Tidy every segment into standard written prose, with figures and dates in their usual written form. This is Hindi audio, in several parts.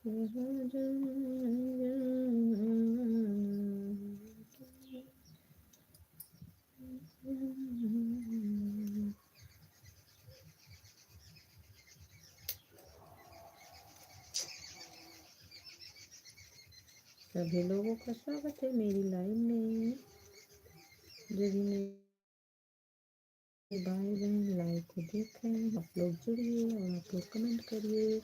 सभी लोगों का स्वागत है मेरी लाइव में। जो भी मेरे भाई बहन लाइव को देख रहे हैं, आप लोग जुड़िए और आप लोग कमेंट करिए।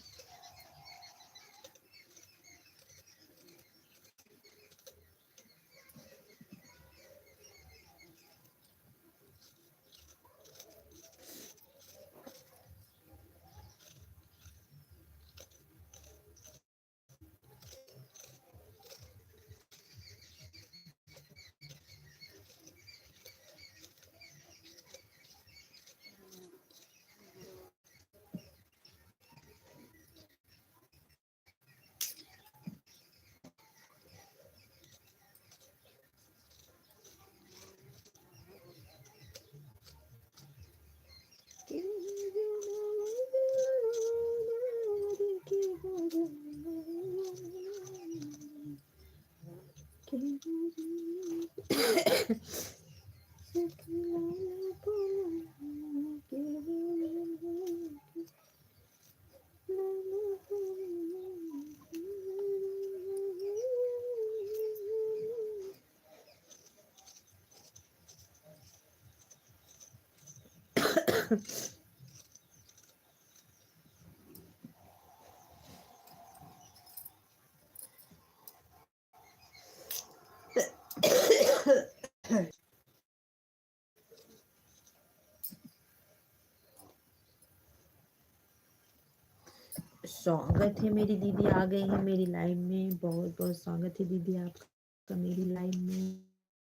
स्वागत है, मेरी दीदी आ गई है मेरी लाइव में। बहुत बहुत स्वागत है दीदी आपका मेरी लाइव में।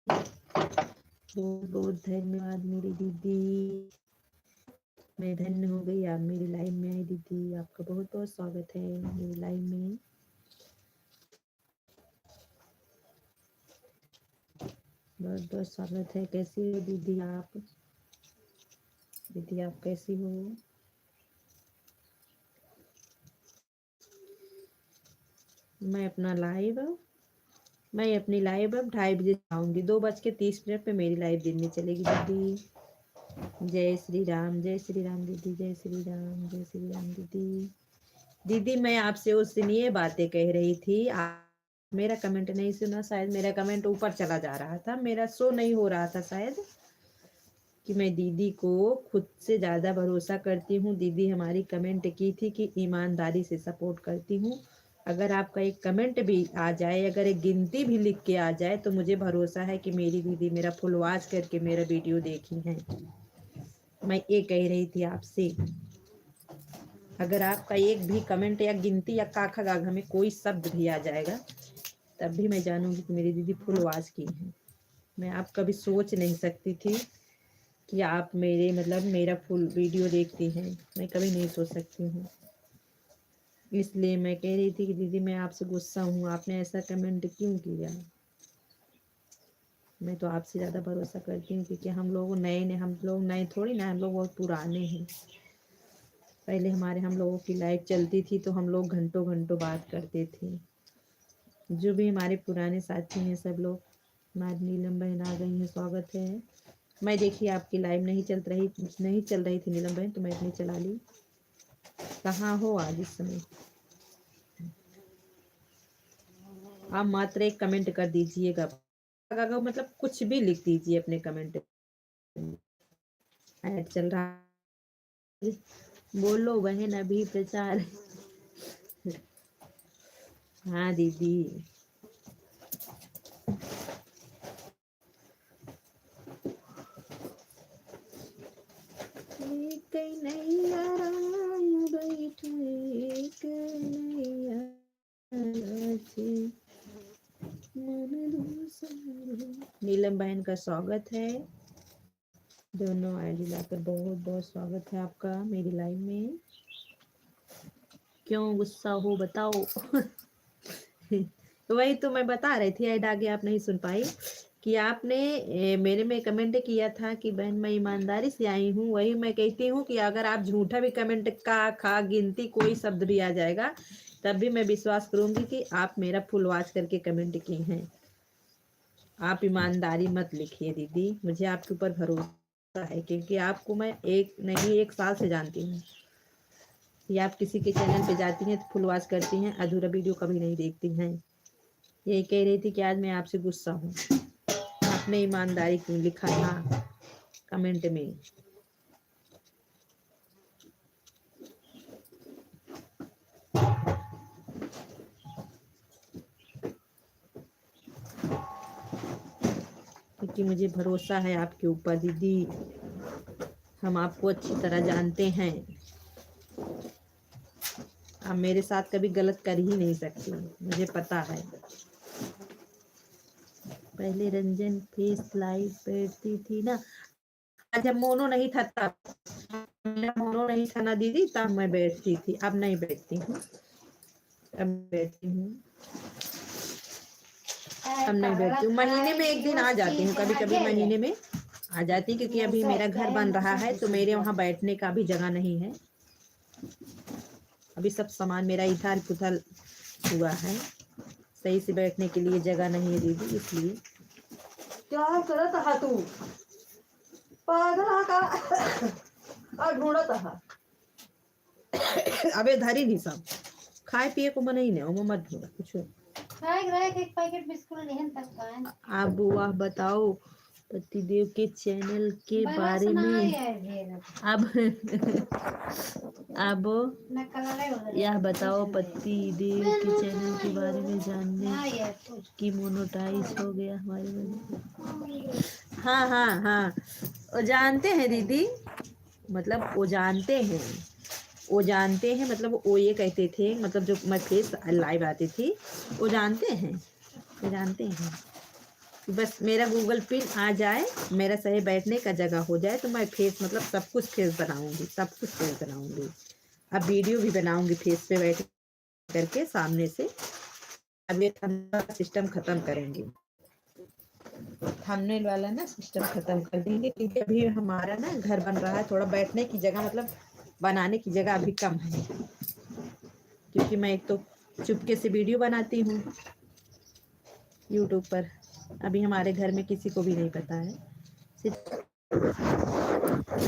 बहुत बहुत धन्यवाद मेरी दीदी, मैं धन्य हो गई आप मेरी लाइव में आई दीदी। आपका बहुत बहुत स्वागत है मेरी लाइव में। बहुत बहुत स्वागत है। कैसी हो दीदी आप? दीदी आप कैसी हो? मैं अपनी लाइव अब 2:30 बजे आऊंगी। 2:30 पे मेरी लाइव दिन में चलेगी दीदी। जय श्री राम, जय श्री राम दीदी, जय श्री राम, जय श्री राम दीदी। दीदी मैं आपसे उस दिन ये बातें कह रही थी, आप मेरा कमेंट नहीं सुना शायद। मेरा कमेंट ऊपर चला जा रहा था, मेरा शो नहीं हो रहा था शायद। कि मैं दीदी को खुद से ज्यादा भरोसा करती हूँ। दीदी हमारी कमेंट की थी कि ईमानदारी से सपोर्ट करती हूँ। अगर आपका एक कमेंट भी आ जाए, अगर एक गिनती भी लिख के आ जाए, तो मुझे भरोसा है कि मेरी दीदी मेरा फुल वॉच करके मेरा वीडियो देखी है। मैं ये कह रही थी आपसे, अगर आपका एक भी कमेंट या गिनती या काखा गाघा में कोई शब्द भी आ जाएगा, तब भी मैं जानूंगी कि मेरी दीदी फुल वॉच की है। मैं आप कभी सोच नहीं सकती थी कि आप मेरे मतलब मेरा फुल वीडियो देखती हैं। मैं कभी नहीं सोच सकती हूँ। इसलिए मैं कह रही थी कि दीदी मैं आपसे गुस्सा हूँ, आपने ऐसा कमेंट क्यों किया। मैं तो आपसे ज़्यादा भरोसा करती हूँ, क्योंकि हम लोग नए थोड़ी ना, हम लोग बहुत पुराने हैं। पहले हम लोगों की लाइफ चलती थी तो हम लोग घंटों घंटों बात करते थे। जो भी हमारे पुराने साथी हैं सब लोग। हमारी नीलम बहन आ गई हैं, स्वागत है। मैं देखिए आपकी लाइव नहीं चल रही थी नीलम बहन, तो मैं इतनी चला ली। कहाँ हो आज इस समय? आप मात्र एक कमेंट कर दीजिएगा, मतलब कुछ भी लिख दीजिए अपने कमेंट। ऐड चल रहा है, बोलो बहन अभी प्रचार। हाँ दीदी। एक नैया बैठे, एक नैया नीलम बहन का स्वागत है। दोनों आईडी लाकर बहुत बहुत स्वागत है आपका मेरी लाइव में। क्यों गुस्सा हो बताओ। वही तो मैं बता रही थी, ऐड आगे आप नहीं सुन पाई कि आपने मेरे में कमेंट किया था कि बहन मैं ईमानदारी से आई हूँ। वही मैं कहती हूँ कि अगर आप झूठा भी कमेंट का खा गिनती कोई शब्द भी आ जाएगा, तब भी मैं विश्वास करूंगी कि आप मेरा फुल वॉच करके कमेंट किए हैं। आप ईमानदारी मत लिखिए दीदी, मुझे आपके ऊपर भरोसा है, क्योंकि आपको मैं एक साल से जानती हूँ। या आप किसी के चैनल पे जाती हैं तो फुल वॉच करती हैं, अधूरा वीडियो कभी नहीं देखती हैं। यही कह रही थी कि आज मैं आपसे गुस्सा हूँ, आपने ईमानदारी क्यों लिखा था कमेंट में। क्योंकि मुझे भरोसा है आपके ऊपर दीदी, हम आपको अच्छी तरह जानते हैं। आप मेरे साथ कभी गलत कर ही नहीं सकती, मुझे पता है। पहले रंजन फेस लाइव बैठती थी ना, जब मोनो नहीं था तब, मोनो नहीं था ना दीदी, तब मैं बैठती थी, अब नहीं बैठती हूँ। अब बैठती हूँ, अब नहीं बैठती हूँ। महीने में एक दिन आ जाती हूँ, कभी कभी महीने में आ जाती, क्योंकि अभी मेरा घर बन रहा है तो मेरे वहाँ बैठने का भी जगह नहीं है। अभी सब सामान मेरा इधर उधर हुआ है, सही से बैठने के लिए जगह नहीं है दीदी, इसलिए। क्या करत हा तू पागल का ढूंढत हा। अबे धरी नहीं सब खाए पिए को मन ही नहीं, मत ढूंढा कुछ। एक पैकेट बिस्कुट लेहन तक। आप वह बताओ पतिदेव के चैनल के बारे में। अब यह बताओ पतिदेव के चैनल के बारे में जानने की मोनोटाइज हो गया हमारे में। हाँ हाँ हाँ, वो जानते हैं दीदी, मतलब वो जानते हैं, वो जानते हैं, मतलब वो ये कहते थे, मतलब जो मैं फेस लाइव आती थी वो जानते हैं, वो जानते हैं। बस मेरा गूगल पिन आ जाए, मेरा सही बैठने का जगह हो जाए तो मैं फेस, मतलब सब कुछ फेस बनाऊंगी, सब कुछ फेस बनाऊंगी। अब वीडियो भी बनाऊंगी फेस पे बैठ करके सामने से। अब ये सिस्टम खत्म करेंगे, थंबनेल वाला ना सिस्टम खत्म कर देंगे, क्योंकि अभी हमारा ना घर बन रहा है, थोड़ा बैठने की जगह, मतलब बनाने की जगह अभी कम है, क्योंकि मैं एक तो चुपके से वीडियो बनाती हूँ यूट्यूब पर। अभी हमारे घर में किसी को भी नहीं पता है, सिर्फ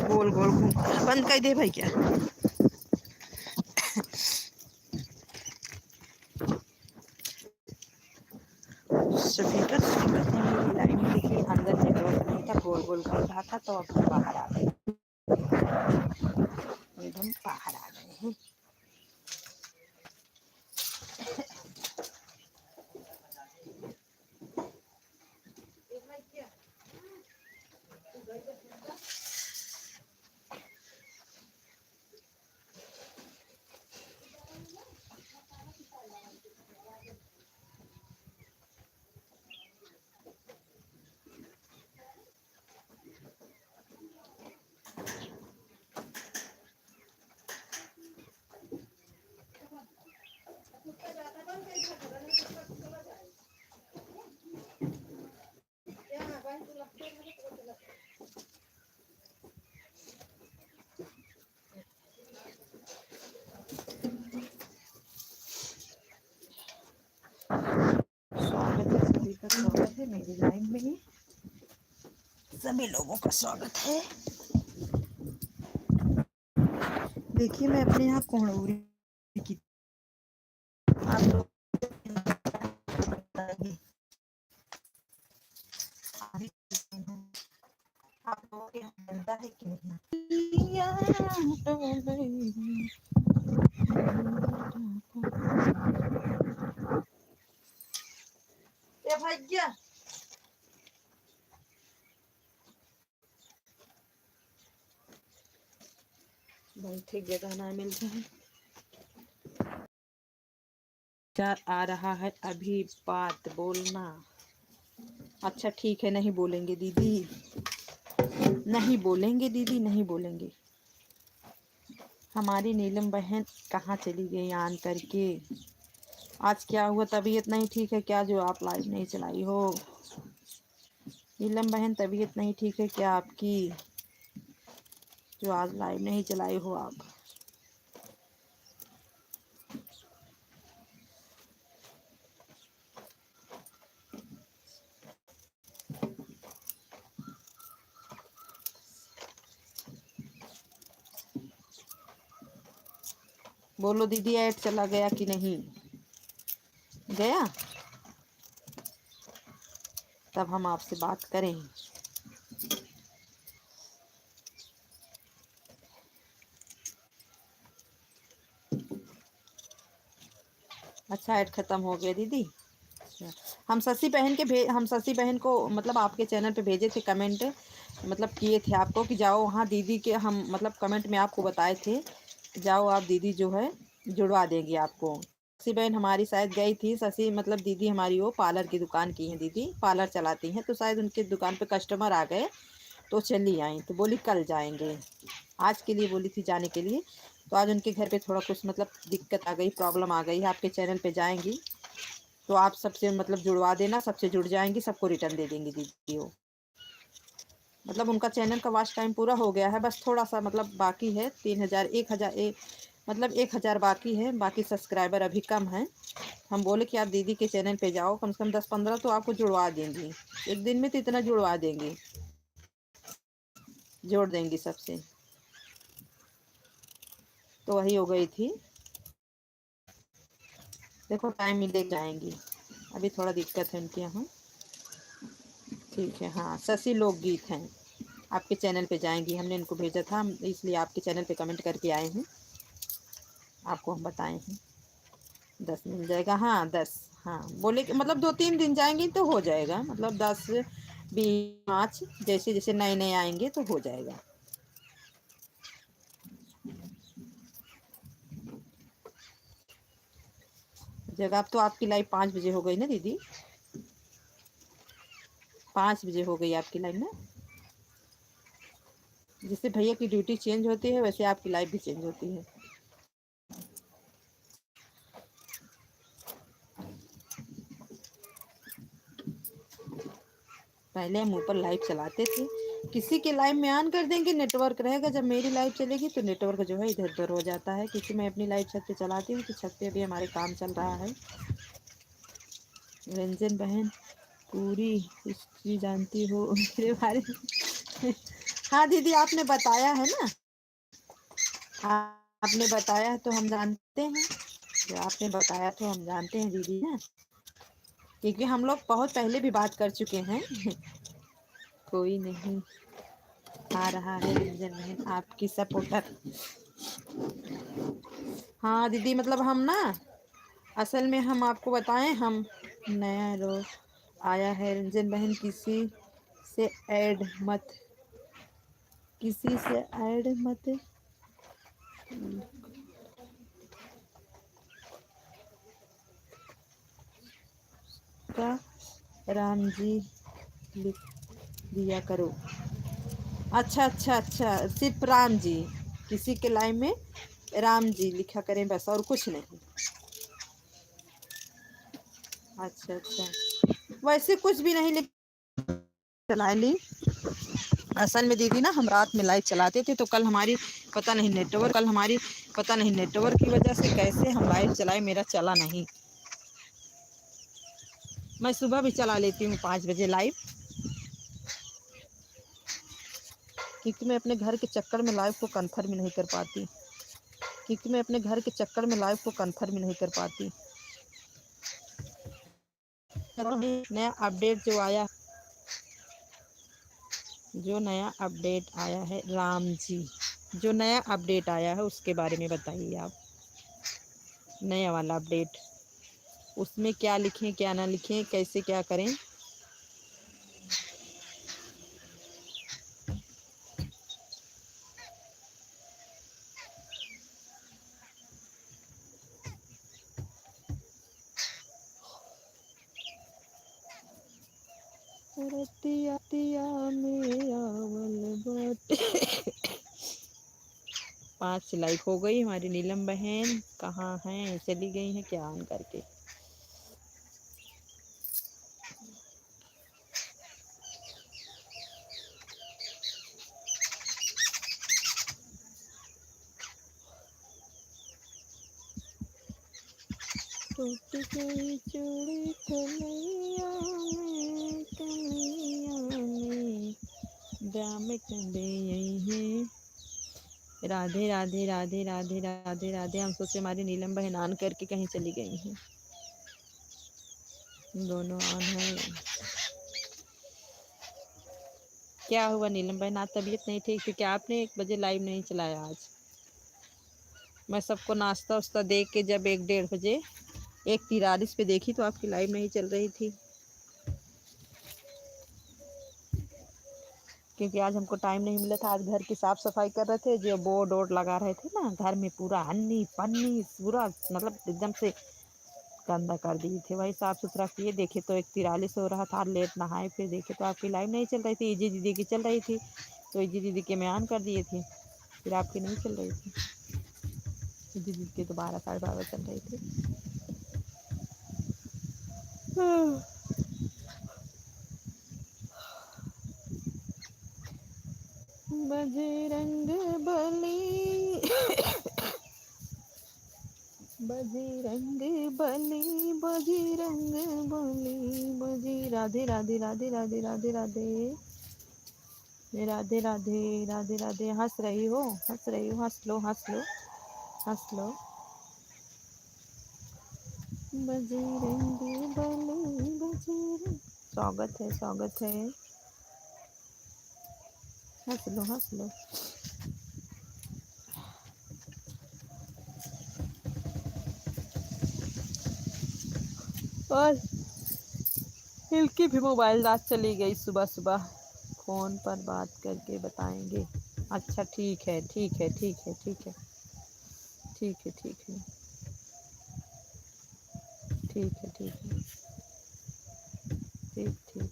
गोल गोल घूम। बंद कर दे भाई क्या। स्पीकर मेरी लाइन में देखिए, अंदर नेटवर्क नहीं था, गोल गोल घूम रहा था, तो अब बाहर आ गए, एकदम बाहर आ गए हैं। सभी का स्वागत है मेरी लाइन में, सभी लोगों का स्वागत है। देखिए मैं अपने यहाँ कोणौरी की, आप लोग आप लोगों के यहाँ बनता है कि नहीं। भैया बैठे जगह ना मिलता है। आ रहा है अभी, बात बोलना। अच्छा ठीक है, नहीं बोलेंगे दीदी, नहीं बोलेंगे दीदी, नहीं बोलेंगे। हमारी नीलम बहन कहाँ चली गई आन करके। आज क्या हुआ, तबीयत नहीं ठीक है क्या जो आप लाइव नहीं चलाई हो। नीलम बहन तबीयत नहीं ठीक है क्या आपकी, जो आज लाइव नहीं चलाई हो आप। बोलो दीदी ऐड चला गया कि नहीं गया, तब हम आपसे बात करें। अच्छा ऐड खत्म हो गया दीदी। अच्छा हम शशि बहन को मतलब आपके चैनल पे भेजे थे कमेंट, मतलब किए थे आपको कि जाओ वहाँ दीदी के, हम मतलब कमेंट में आपको बताए थे जाओ आप दीदी जो है जुड़वा देंगी आपको। शशि बहन हमारी शायद गई थी, शशि मतलब दीदी हमारी वो पार्लर की दुकान की है, दीदी पार्लर चलाती हैं, तो शायद उनकी दुकान पे कस्टमर आ गए तो चली आई, तो बोली कल जाएंगे, आज के लिए बोली थी जाने के लिए। तो आज उनके घर पे थोड़ा कुछ मतलब दिक्कत आ गई, प्रॉब्लम आ गई है, आपके चैनल पे जाएंगी तो आप सबसे मतलब जुड़वा देना, सबसे जुड़ जाएंगी, सबको रिटर्न दे देंगी दीदी वो। मतलब उनका चैनल का वॉच टाइम पूरा हो गया है, बस थोड़ा सा मतलब बाकी है, 3000 1000 मतलब 1000 बाकी है, बाकी सब्सक्राइबर अभी कम है। हम बोले कि आप दीदी के चैनल पे जाओ, कम से कम 10-15 तो आपको जुड़वा देंगी, एक दिन में तो इतना जुड़वा देंगी, जोड़ देंगी सबसे। तो वही हो गई थी, देखो टाइम मिले जाएंगी, अभी थोड़ा दिक्कत है उनके यहाँ। ठीक है, हाँ शशि लोकगीत हैं, आपके चैनल पे जाएंगी, हमने इनको भेजा था, हम इसलिए आपके चैनल पे कमेंट करके आए हैं, आपको हम बताए हैं। 10 मिल जाएगा, हाँ 10, हाँ बोले कि मतलब 2-3 दिन जाएंगी तो हो जाएगा, मतलब 10-20-5 जैसे जैसे नए नए आएंगे तो हो जाएगा। जगह अब तो आपकी लाइव 5 बजे हो गई ना दीदी, 5 बजे हो गई आपकी लाइव ना, जिससे भैया की ड्यूटी चेंज होती है वैसे आपकी लाइफ भी चेंज होती है। पहले हम ऊपर लाइव चलाते थे, किसी के लाइव में ऑन कर देंगे नेटवर्क रहेगा, जब मेरी लाइव चलेगी तो नेटवर्क जो है इधर उधर हो जाता है, क्योंकि मैं अपनी लाइव छत पे चलाती हूँ, तो छत पे अभी हमारे काम चल रहा है। रंजन बहन पूरी हिस्ट्री जानती हो मेरे बारे में। हाँ दीदी आपने बताया है ना, आपने बताया तो हम जानते हैं, जो आपने बताया तो हम जानते हैं दीदी ना, क्योंकि हम लोग बहुत पहले भी बात कर चुके हैं। कोई नहीं आ रहा है रंजन बहन आपकी सपोर्टर। हाँ दीदी मतलब हम ना, असल में हम आपको बताएं, हम नया रोज आया है रंजन बहन, से ऐड मत किसी से ऐड मत का राम जी लिख दिया करो। अच्छा अच्छा अच्छा, सिर्फ राम जी, किसी के लाइन में राम जी लिखा करें बस, और कुछ नहीं। अच्छा अच्छा, वैसे कुछ भी नहीं लिख चला ली। असल में दीदी ना हम रात में लाइव चलाते थे, तो कल हमारी पता नहीं नेटवर्क की वजह से कैसे हम लाइव चलाए, मेरा चला नहीं। मैं सुबह भी चला लेती हूँ 5 बजे लाइव, क्योंकि मैं अपने घर के चक्कर में लाइव को कन्फर्म नहीं कर पाती, नया अपडेट जो नया अपडेट आया है राम जी, जो नया अपडेट आया है उसके बारे में बताइए आप, नया वाला अपडेट, उसमें क्या लिखें क्या ना लिखें, कैसे क्या करें। रतिया तिया में आवल बाटे। 5 लाइक हो गई हमारी नीलम बहन, कहाँ हैं, चली गई हैं क्या ऑन करके। टूट गई चूड़ी कन्हैया में, कन्हैया में दाम कंडे हैं, राधे राधे राधे राधे राधे राधे। हम सोचे हमारी नीलम बहन ऑन करके कहीं चली गई हैं। दोनों ऑन है। क्या हुआ नीलम बहन, आज तबीयत नहीं ठीक थी क्या? आपने 1 बजे लाइव नहीं चलाया आज? मैं सबको नाश्ता वास्ता दे के जब 1 डेढ़ बजे 1:43 पे देखी तो आपकी लाइव नहीं चल रही थी, क्योंकि आज हमको टाइम नहीं मिला था। आज घर की साफ सफाई कर रहे थे, जो बोर्ड वोर्ड लगा रहे थे ना, घर में पूरा हन्नी पन्नी पूरा मतलब एकदम से गंदा कर दिए थे, वही साफ सुथरा किए। देखे तो 1:43 हो रहा था, लेट नहाए, फिर देखे तो आपकी लाइव नहीं चल रही थी। इजी दीदी की चल रही थी तो इजी दीदी के मैं ऑन कर दिए थे, फिर आपकी नहीं चल रही थी। इजी दीदी की तो 12 साढ़े 12 चल रही थी। बजरंग बली बजरंग बली बजरंग बली बजी। राधे राधे राधे राधे राधे राधे राधे राधे राधे राधे। हंस रही हो, हंस रही हो, हंस लो हंस लो हंस लो। बजरंग बली बजरंग। स्वागत है स्वागत है, हंस लो हंस लो। और इनकी भी मोबाइल रात चली गई, सुबह सुबह फ़ोन पर बात करके बताएंगे। अच्छा ठीक है ठीक है ठीक है ठीक है ठीक है ठीक है ठीक है ठीक है ठीक ठीक।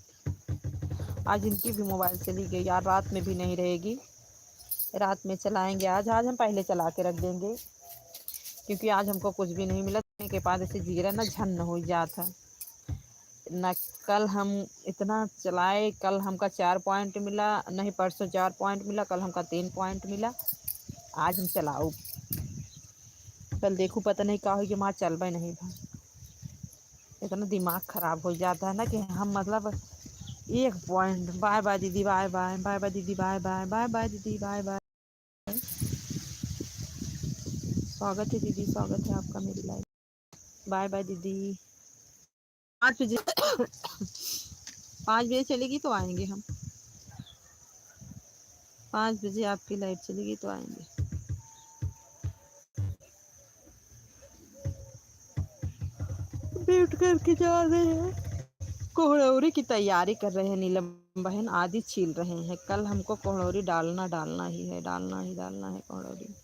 आज इनकी भी मोबाइल चली गई यार, रात में भी नहीं रहेगी, रात में चलाएंगे। आज आज हम पहले चला के रख देंगे, क्योंकि आज हमको कुछ भी नहीं मिला के बाद ऐसे जीरा ना झन्न हो जाता न। कल हम इतना चलाए, कल हमका 4 पॉइंट मिला, नहीं परसों 4 पॉइंट मिला, कल हमका 3 पॉइंट मिला। आज हम चलाओ, कल देखूँ पता नहीं क्या हो कि वहाँ चल भाई नहीं भाई। इतना दिमाग खराब हो जाता है ना कि हम मतलब 1 पॉइंट। बाय बाय दीदी, बाय बाय, बाय बाय दीदी, बाय बाय, बाय बाय दीदी, बाय बाय। स्वागत है दीदी, स्वागत है आपका मेरी लाइफ। बाय बाय दीदी। 5 बजे 5 बजे चलेगी तो आएंगे हम। 5 बजे आपकी लाइट चलेगी तो आएंगे। म्यूट करके जा रहे हैं। कोहड़ौरी की तैयारी कर रहे हैं नीलम बहन, आदि छील रहे हैं। कल हमको कोहड़ौरी डालना ही है, डालना है कोहड़ौरी।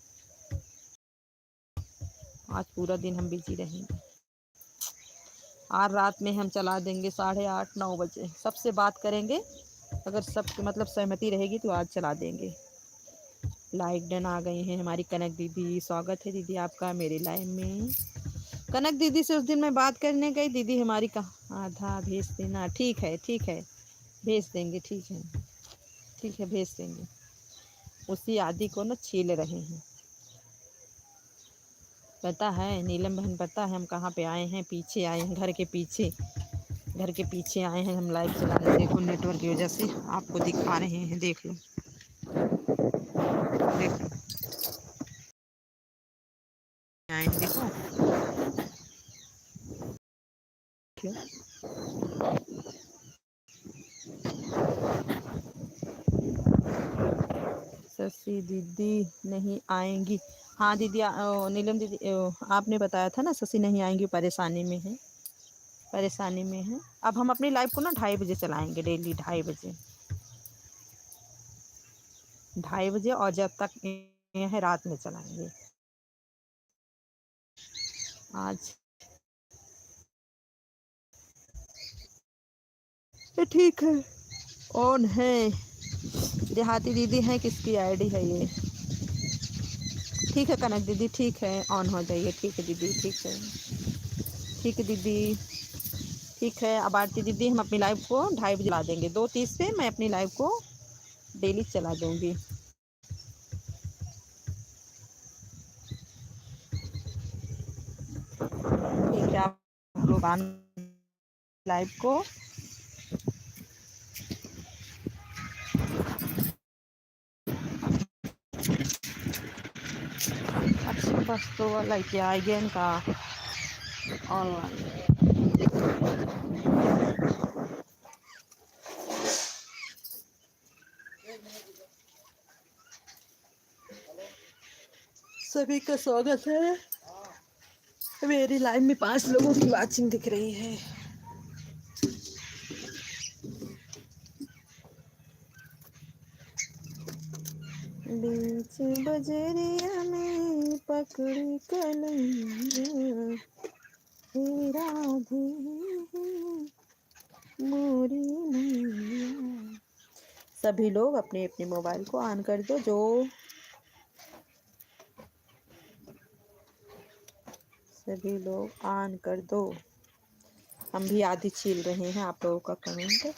आज पूरा दिन हम बिजी रहेंगे। आज रात में हम चला देंगे 8:30 9 बजे, सबसे बात करेंगे, अगर सबकी मतलब सहमति रहेगी तो आज चला देंगे। लाइक डन आ गई हैं हमारी कनक दीदी, स्वागत है दीदी आपका मेरे लाइव में। कनक दीदी से उस दिन मैं बात करने गई, दीदी हमारी कहाँ, आधा भेज देना। ठीक है ठीक है, भेज देंगे, ठीक है ठीक है भेज देंगे। उसी आदि को ना छील रहे हैं। पता है नीलम बहन, पता है हम कहाँ पे आए हैं? पीछे आए हैं, घर के पीछे, घर के पीछे आए हैं हम लाइव चलाने। देखो नेटवर्क की वजह से आपको दिखा रहे हैं, देख लो देख लो, आए हैं देखो क्यों। शशि दीदी नहीं आएंगी। हाँ दीदी, नीलम दीदी, आपने बताया था ना शशि नहीं आएंगी, परेशानी में है, परेशानी में है। अब हम अपनी लाइफ को ना 2:30 बजे चलाएंगे, डेली 2:30 बजे, 2:30 बजे, और जब तक ये है रात में चलाएंगे। आज ठीक है, ऑन है। देहाती दीदी है, किसकी आईडी है ये? ठीक है कनक दीदी, ठीक है ऑन हो जाइए। ठीक है दीदी, ठीक है ठीक है दीदी, ठीक है। अब आरती दीदी, हम अपनी लाइव को 2:30 बजे ला देंगे, 2:30 पे मैं अपनी लाइव को डेली चला दूंगी। ठीक है, आप लोग आन लाइव को। बस तो वाला क्या आ गया इनका ऑनलाइन। सभी का स्वागत है। मेरी लाइव में 5 लोगों की वाचिंग दिख रही है। बीच बजरिया में पकड़ी कलैया, हे राधे मोरी मैया। सभी लोग अपने अपने मोबाइल को ऑन कर दो। जो सभी लोग ऑन कर दो। हम भी आधी छील रहे हैं आप लोगों का कमेंट।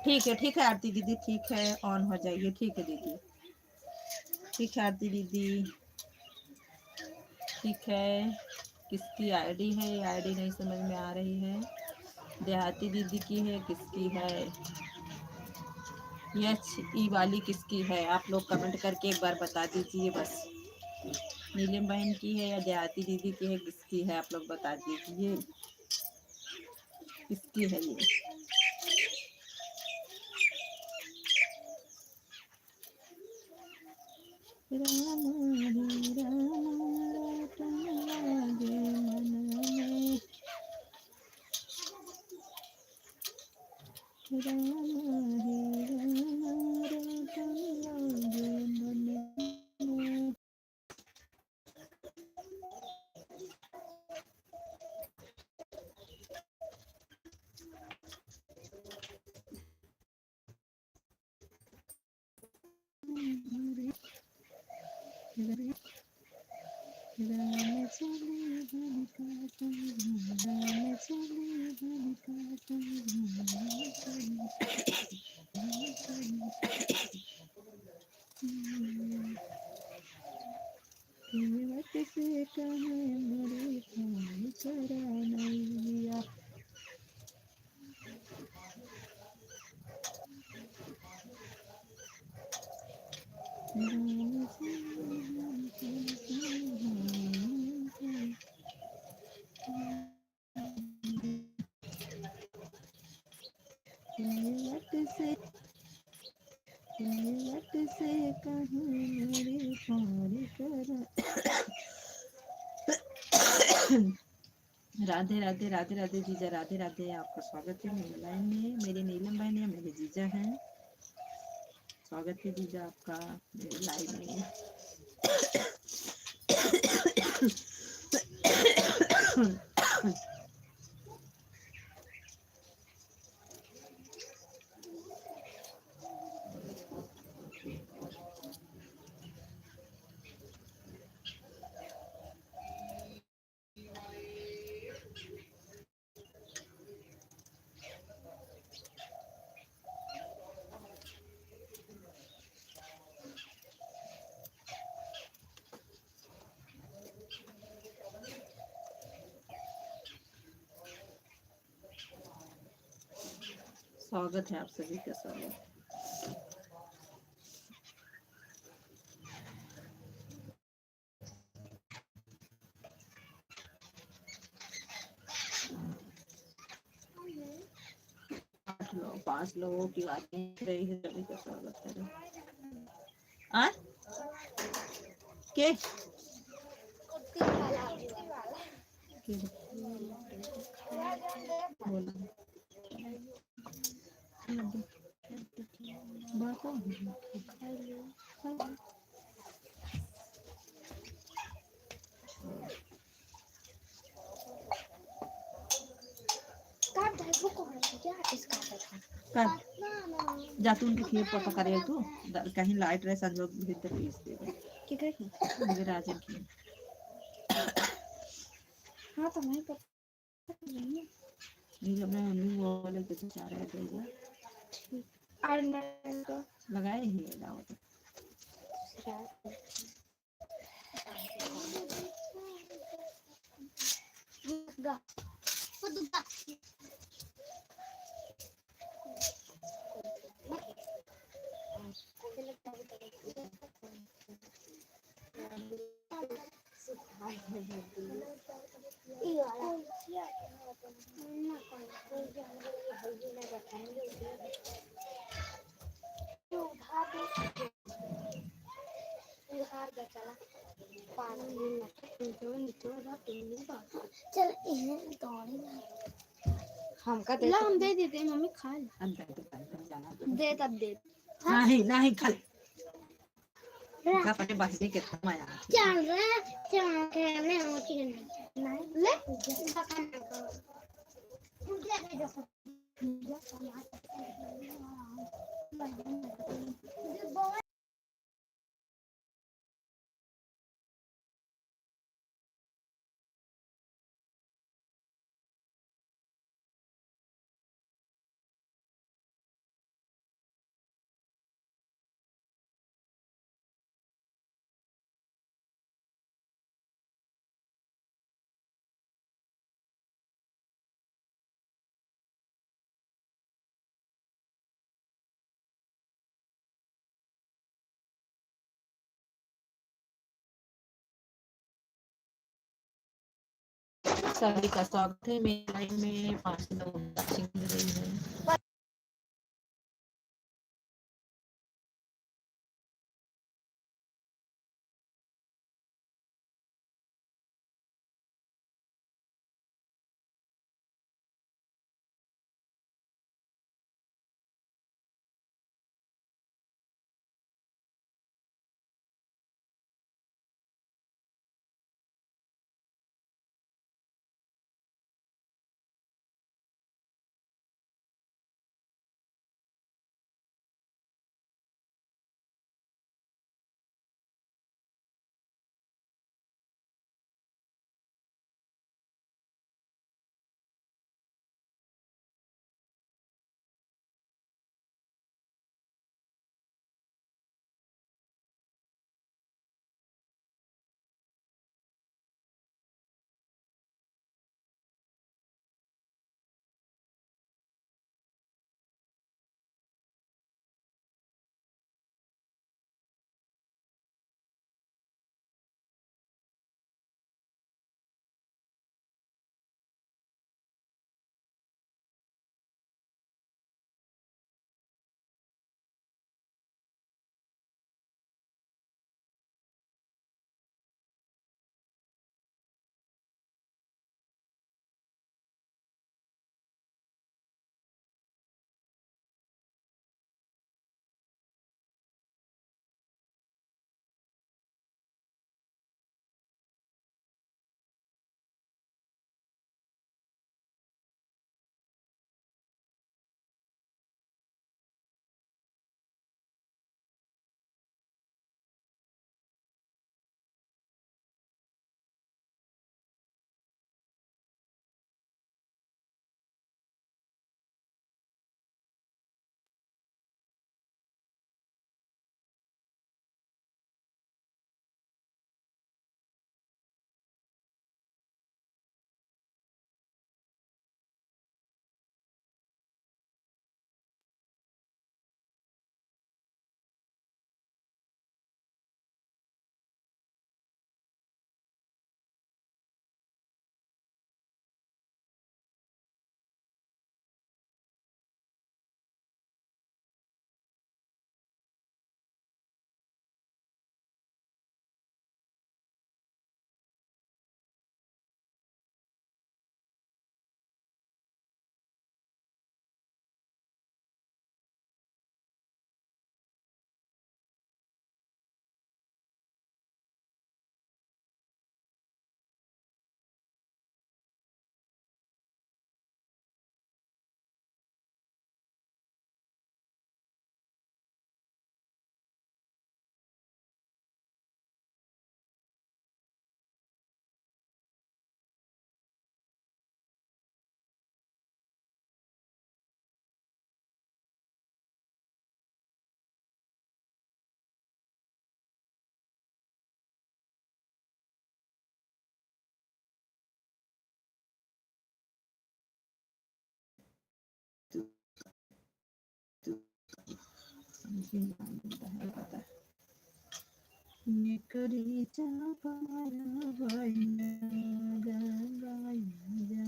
ठीक है आरती दीदी, ठीक है ऑन हो जाइए। ठीक है दीदी, ठीक है आरती दीदी, ठीक है। किसकी आईडी है? आईडी नहीं समझ में आ रही है। देहाती दीदी की है, किसकी है? ई वाली किसकी है? आप लोग कमेंट करके एक बार बता दीजिए बस। नीलम बहन की है या देहाती दीदी की है? किसकी है? आप लोग बता दीजिए किसकी है ये। राम हरे राम तुम लागे मन में, राम हरे राम तुम लागे मन में। राम चले बन का तुम, राम चले बन का तुम, कीमत से कहे मरे कौन करा नैया। राम चले बन से कहीं मेरे पार करा। राधे राधे राधे राधे जीजा, राधे राधे। आपका स्वागत है मेरे लाइन में। मेरी नीलम बहन है, मेरे जीजा हैं। स्वागत है दीदा आपका मेरे लाइव में। स्वागत है आप सभी का स्वागत। पांच लोगों की बातें रही है, सभी का स्वागत है। आ? के? जा तू उनके खीर पापा करे तू कहीं लाइट रहे संजोग भीतर पीस दे की कही मुझे राजन की। हाँ तो मैं पता नहीं ये अपने मम्मी बोले कि तो चाह रहे थे ठीक और मैं लगाए ही दावत गा हमका दे हम दे देते मम्मी खा दे तब दे नहीं नहीं खा का पटे बसने के थमाया चल रे चल के मैं हो चिकन नहीं ले सभी का स्वागत है मेरे लाइव में 5 लोग दर्शन रही है। समझ नहीं आता है पता है। निकरी चापाया भैया गंगाया जा।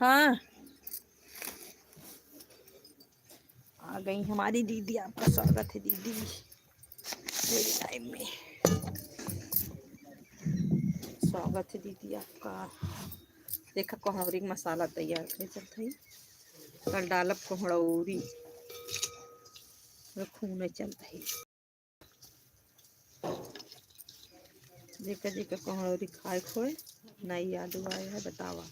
हाँ आ गई हमारी दीदी। आपका स्वागत है दीदी मेरी लाइव में। स्वागत है दीदी आपका। देखा कोहड़ी मसाला तैयार कर चलता है। कल डालब कोहड़ी खून चलता है। जेका जेका कोहड़ी खाए खोए नहीं याद हुआ है बतावा।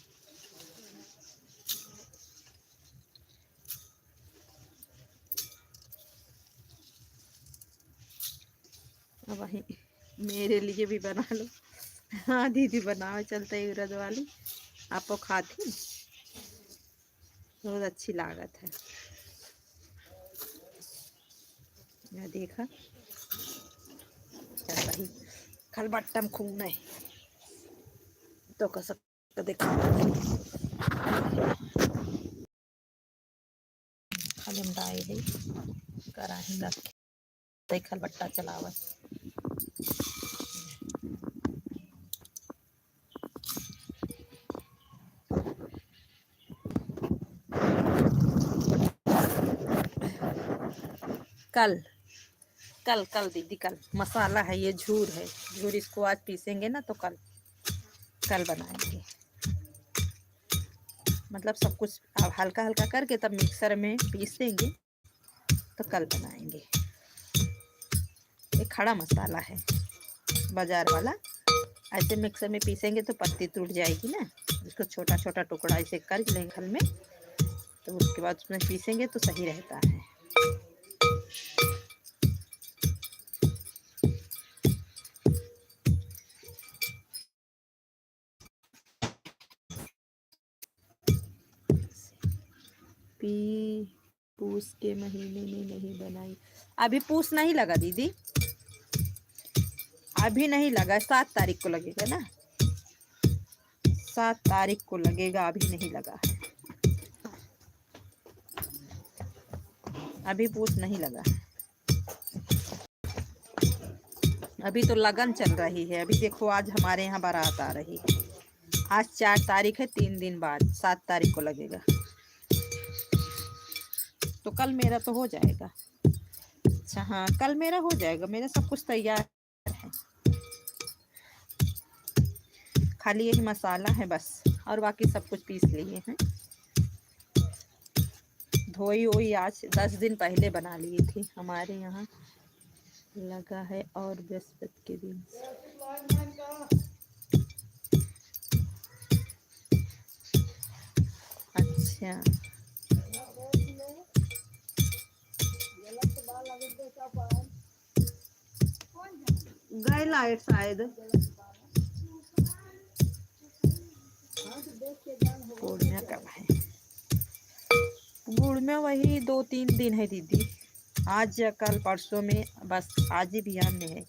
अब वही मेरे लिए भी बना लो। हाँ दीदी बनाओ चलते है उरद वाली। आपको खाती बहुत अच्छी लागत है। मैं देखा चलता ही खलबट्टम खून है तो कस देखा खलम डाई है कराही रखे खलबट्टा चलावत। कल कल कल दीदी कल मसाला है ये झूर है। झूर इसको आज पीसेंगे ना तो कल कल बनाएंगे। मतलब सब कुछ हल्का हल्का करके तब मिक्सर में पीस देंगे तो कल बनाएंगे। ये खड़ा मसाला है बाजार वाला। ऐसे मिक्सर में पीसेंगे तो पत्ती टूट जाएगी ना। इसको छोटा छोटा टुकड़ा ऐसे कर लेंगे हल में तो उसके बाद उसमें पीसेंगे तो सही रहता है। पूस के महीने में नहीं बनाई। अभी पूस नहीं लगा दीदी। अभी नहीं लगा 7 तारीख को लगेगा ना। 7 तारीख को लगेगा अभी नहीं लगा है। अभी पूस नहीं लगा। अभी तो लगन चल रही है। अभी देखो आज हमारे यहाँ बारात आ रही है। आज 4 तारीख है 3 दिन बाद 7 तारीख को लगेगा तो कल मेरा तो हो जाएगा। अच्छा हाँ कल मेरा हो जाएगा। मेरा सब कुछ तैयार है। खाली यही मसाला है बस और बाकी सब कुछ पीस लिए हैं। धोई वोई आज 10 दिन पहले बना लिए थी। हमारे यहाँ लगा है और बृहस्पति के दिन अच्छा गए लाइट शायद गुड़ में कब है। गुड़ में वही 2-3 दिन है दीदी। आज या कल परसों में बस आज ही बिहान में है।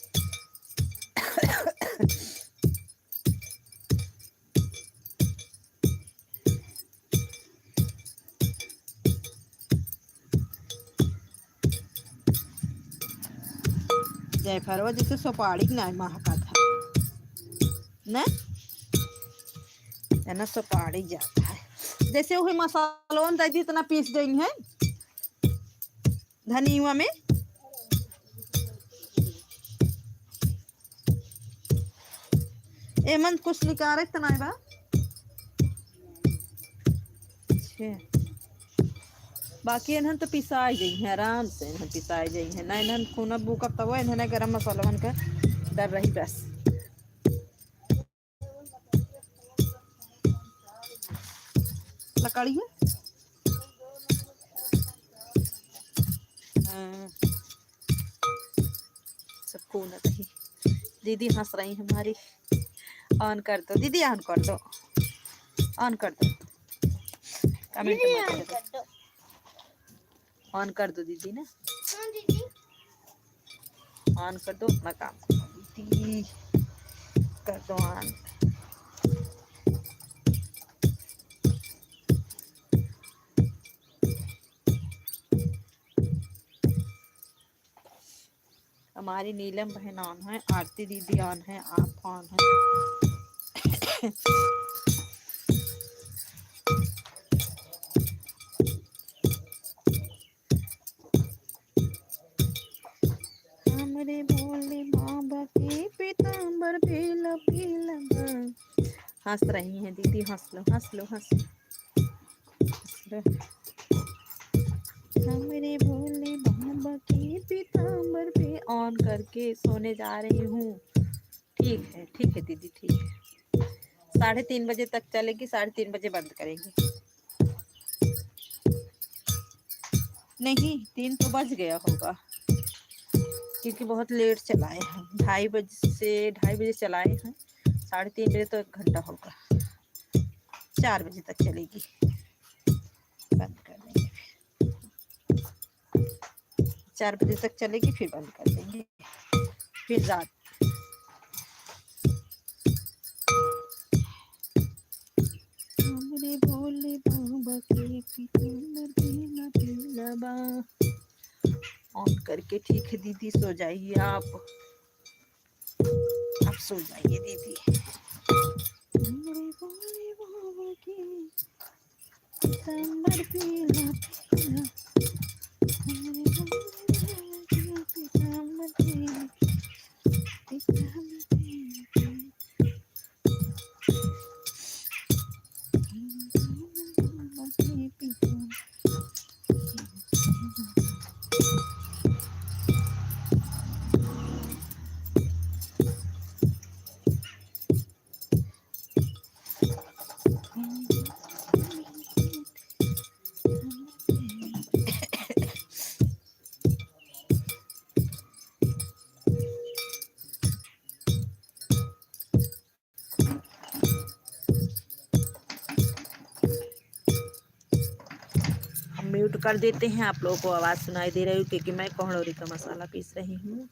जयफरवा जैसे सुपारी ना महका था न ना सुपारी जाता है। जैसे वही मसालों दे इतना पीस गई है धनिया में। एमन कुछ निकाल इतना बा। बाकी इन्हन तो पिसाई गई है आराम से। इन्हन पिसाई गई है ना। इन्हन खून बुकब तब इन्हन गरम मसाला का डर रही बस। लकड़ी है सब खून रही। दीदी हंस रही हमारी। ऑन कर दो दीदी ऑन कर दो ऑन कर दो कमेंट ऑन कर दो दीदी ना। ऑन कर दो अपना काम दीदी कर दो ऑन। हमारी नीलम बहन ऑन है, आरती दीदी ऑन है, आप ऑन है। हमरे भोले बाबा के पीताम्बर पीला पीला। हंस रही हैं दीदी, हंस लो हंस लो हंस लो। हमरे भोले बाबा के पीताम्बर पे ऑन करके सोने जा रही हूँ। ठीक है दीदी, ठीक है। 3:30 बजे तक चलेगी, 3:30 बजे बंद करेंगे। नहीं 3 तो बज गया होगा, क्योंकि बहुत लेट चलाए हैं। 2:30 चलाए हैं। 3:30 बजे तो 1 घंटा होगा। 4 बजे तक चलेगी, बंद कर देंगे। 4 बजे तक चलेगी, फिर बंद कर देंगे। फिर रात हमरे भोले बाबा के पीताम्बर पीला पीला बा। ऑन करके। ठीक है दीदी, सो जाइए आप सो जाइए दीदी। हमरे भोले बाबा के पीताम्बर पीला पीला, हमरे भोले बाबा के पीताम्बर पीला पीताम्बर पीला। म्यूट कर देते हैं। आप लोगों को आवाज़ सुनाई दे रही है क्योंकि मैं कोहड़ौरी का मसाला पीस रही हूँ।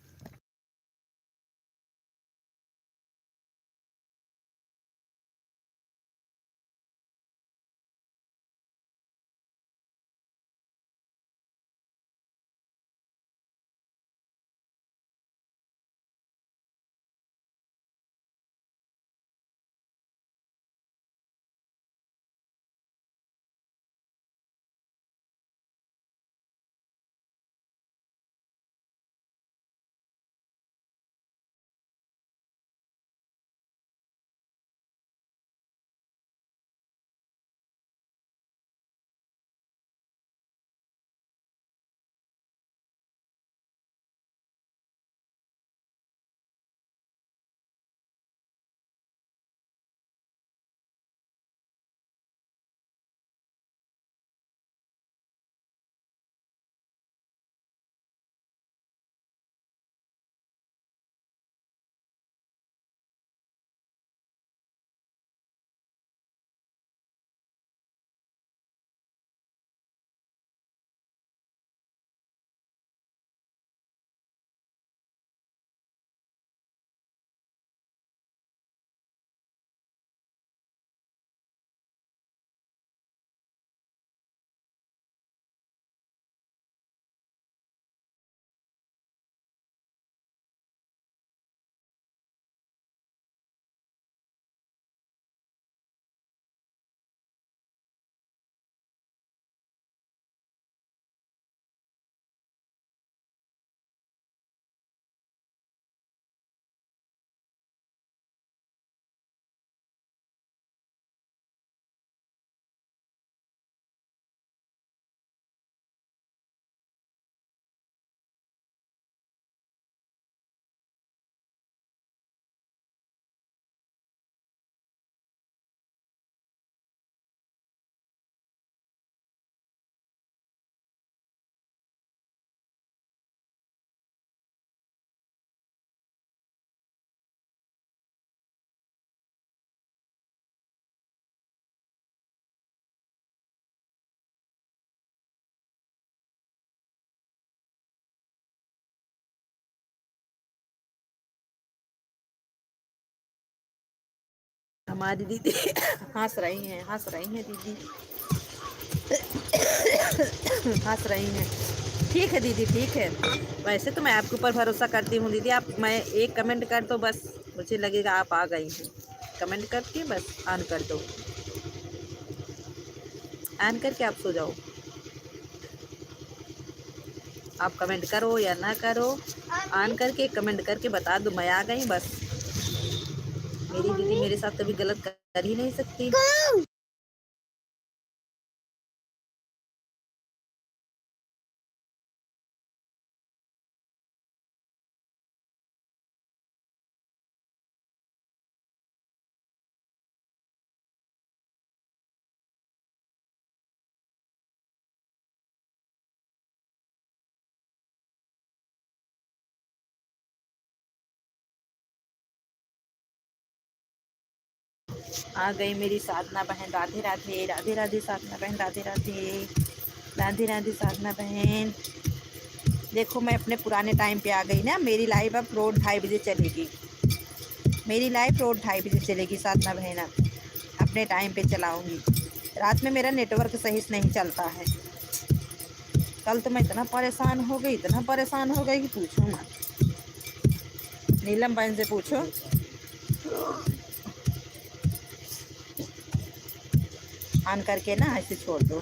हमारी दीदी हंस रही हैं दीदी हंस रही हैं। ठीक है दीदी, ठीक है। वैसे तो मैं आपके ऊपर भरोसा करती हूँ दीदी। आप मैं एक कमेंट कर दो बस, मुझे लगेगा आप आ गई हैं। कमेंट करके बस ऑन कर दो, ऑन करके आप सो जाओ। आप कमेंट करो या ना करो, ऑन करके कमेंट करके बता दो मैं आ गई बस। मेरी दीदी मेरे साथ कभी गलत कर ही नहीं सकती। आ गई मेरी साधना बहन। राधे राधे, राधे राधे साधना बहन, राधे राधे, राधे राधे साधना बहन। देखो मैं अपने पुराने टाइम पे आ गई ना। मेरी लाइव अब रोज 2:30 बजे चलेगी। मेरी लाइव रोज 2:30 बजे चलेगी साधना बहन। अब अपने टाइम पे चलाऊंगी। रात में मेरा नेटवर्क सही से नहीं चलता है। कल तो मैं इतना परेशान हो गई, इतना परेशान हो गई कि पूछो मत। नीलम बहन से पूछो। ऑन करके ना ऐसे छोड़ दो।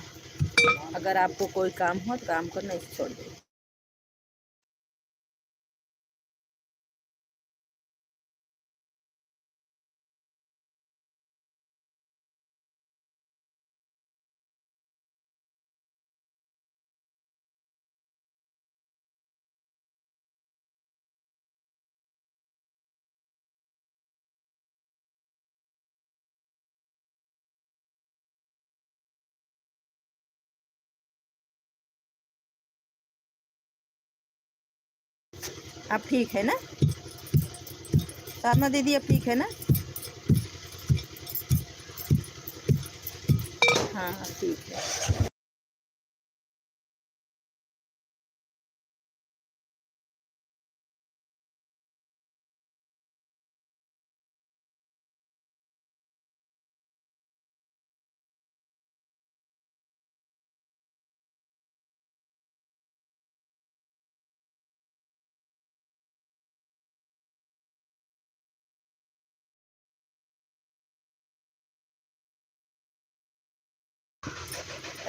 अगर आपको कोई काम हो तो काम करना, ऐसे छोड़ दो। अब ठीक है ना साधना दीदी? अब ठीक है ना? हाँ ठीक है।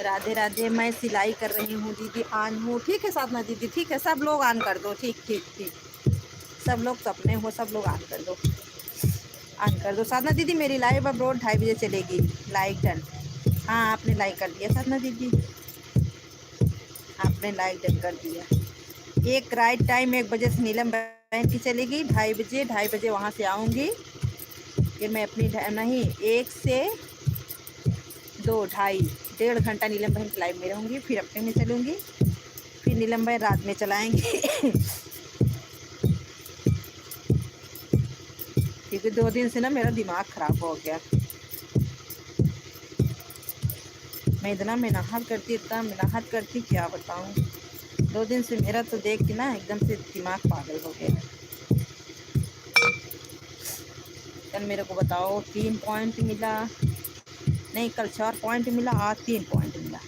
राधे राधे। मैं सिलाई कर रही हूँ दीदी, ऑन हूँ। ठीक है साधना दीदी, ठीक है। सब लोग ऑन कर दो। ठीक ठीक ठीक। सब लोग सपने हो, सब लोग ऑन कर दो, ऑन कर दो। साधना दीदी मेरी लाइव अब रोज 2:30 बजे चलेगी। Like done. हाँ आपने लाइक कर दिया साधना दीदी, आपने लाइक डन कर दिया। एक राइट टाइम 1 बजे से नीलम बहन की चलेगी। 2:30 बजे, 2:30 बजे वहाँ से आऊँगी। फिर मैं अपनी नहीं 1 से 2, 2.5 1.5 घंटा नीलम बहन की लाइव में रहूँगी। फिर अपने में चलूँगी। फिर नीलम बहन रात में चलाएंगे। क्योंकि 2 दिन से ना मेरा दिमाग ख़राब हो गया। मैं इतना मेहनत करती, इतना मेहनत करती, क्या बताऊँ। 2 दिन से मेरा तो देख के ना एकदम से दिमाग पागल हो गया। कल मेरे को बताओ 3 पॉइंट मिला, नहीं कल 4 पॉइंट मिला, आज 3 पॉइंट मिला।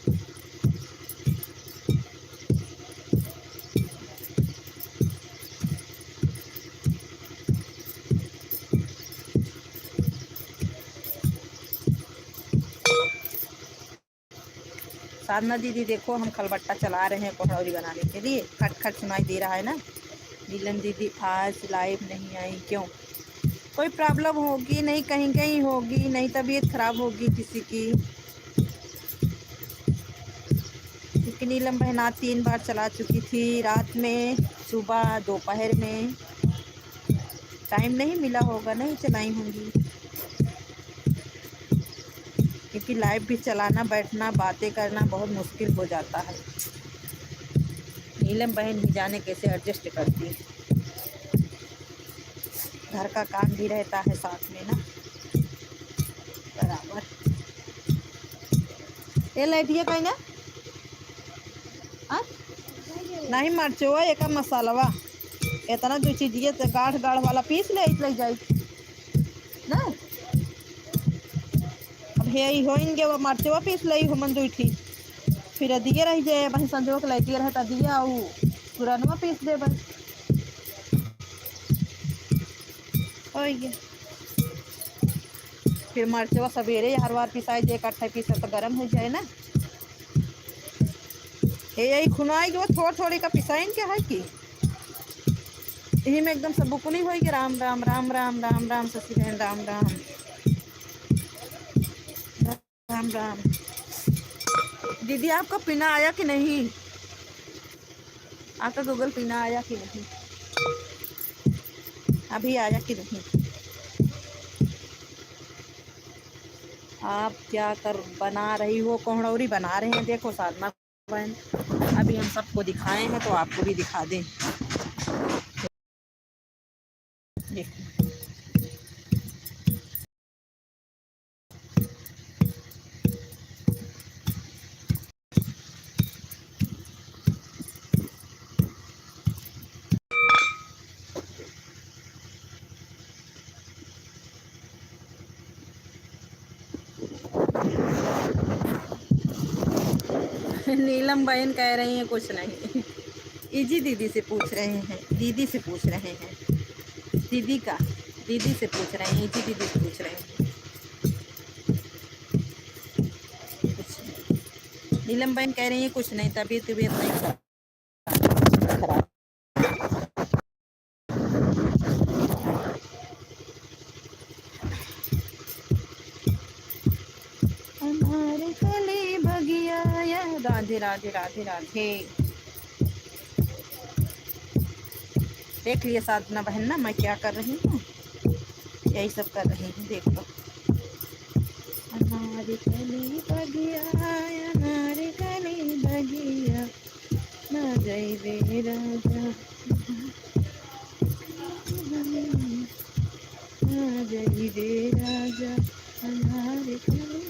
साधना दीदी देखो हम खलबट्टा चला रहे हैं पकौड़ी बनाने के लिए। खट खट सुनाई दे रहा है ना। नीलम दीदी आज लाइव नहीं आई, क्यों? कोई प्रॉब्लम होगी, नहीं कहीं कहीं होगी, नहीं तबीयत खराब होगी किसी की। क्योंकि नीलम बहन आज 3 बार चला चुकी थी, रात में, सुबह, दोपहर में। टाइम नहीं मिला होगा, नहीं चलाई होंगी। क्योंकि लाइव भी चलाना, बैठना, बातें करना बहुत मुश्किल हो जाता है। नीलम बहन ही जाने कैसे एडजस्ट करती है। घर का काम भी रहता है साथ में ना, बराबर। ये लाइटिए कहीं ना नहीं मरचो एक मसालवा इतना जो चीज़िए तो गाढ़ गाढ़ वाला पीस ले जाए ना। अब हे होइनगे वो मरचवा पीस लई हो मन दुठी। फिर दिए रह जाए वही संजोग लेती रहे तो दिया पुरानवा पीस दे बस हो गया। फिर मर्चवा सवेरे हर बार पिसाई जे इकट्ठा पीसे तो गर्म हो जाए ना। यही खुनाई जो थोड़ा थोड़ी का पिसाइन क्या है कि यही में एकदम सब बुकुनी होगी राम राम राम राम राम राम शशि बहन राम राम राम राम। दीदी आपका पीना आया कि नहीं? आपका गूगल पीना आया कि नहीं? अभी आया कि नहीं? आप क्या कर बना रही हो? कोहड़ौरी बना रहे हैं। देखो साधना बहन अभी हम सबको दिखाए हैं तो आपको भी दिखा दें। देखो नीलम बहन कह रही हैं कुछ नहीं। इजी दीदी से पूछ रहे हैं। दीदी से पूछ रहे हैं। दीदी का दीदी से पूछ रहे हैं। इजी दीदी से पूछ रहे हैं। कुछ नहीं। नीलम बहन कह रही है कुछ नहीं। तबीयत तबीयत नहीं खराब। हमारे गले बगिया राधे राधे राधे राधे। देख लिए साधना बहन ना मैं क्या कर रही हूँ। यही सब कर रही हूँ। देख लो हमारे गले बगिया हमारे गले बगिया ना जय रे राजा ना जय रे राजा हमारे गले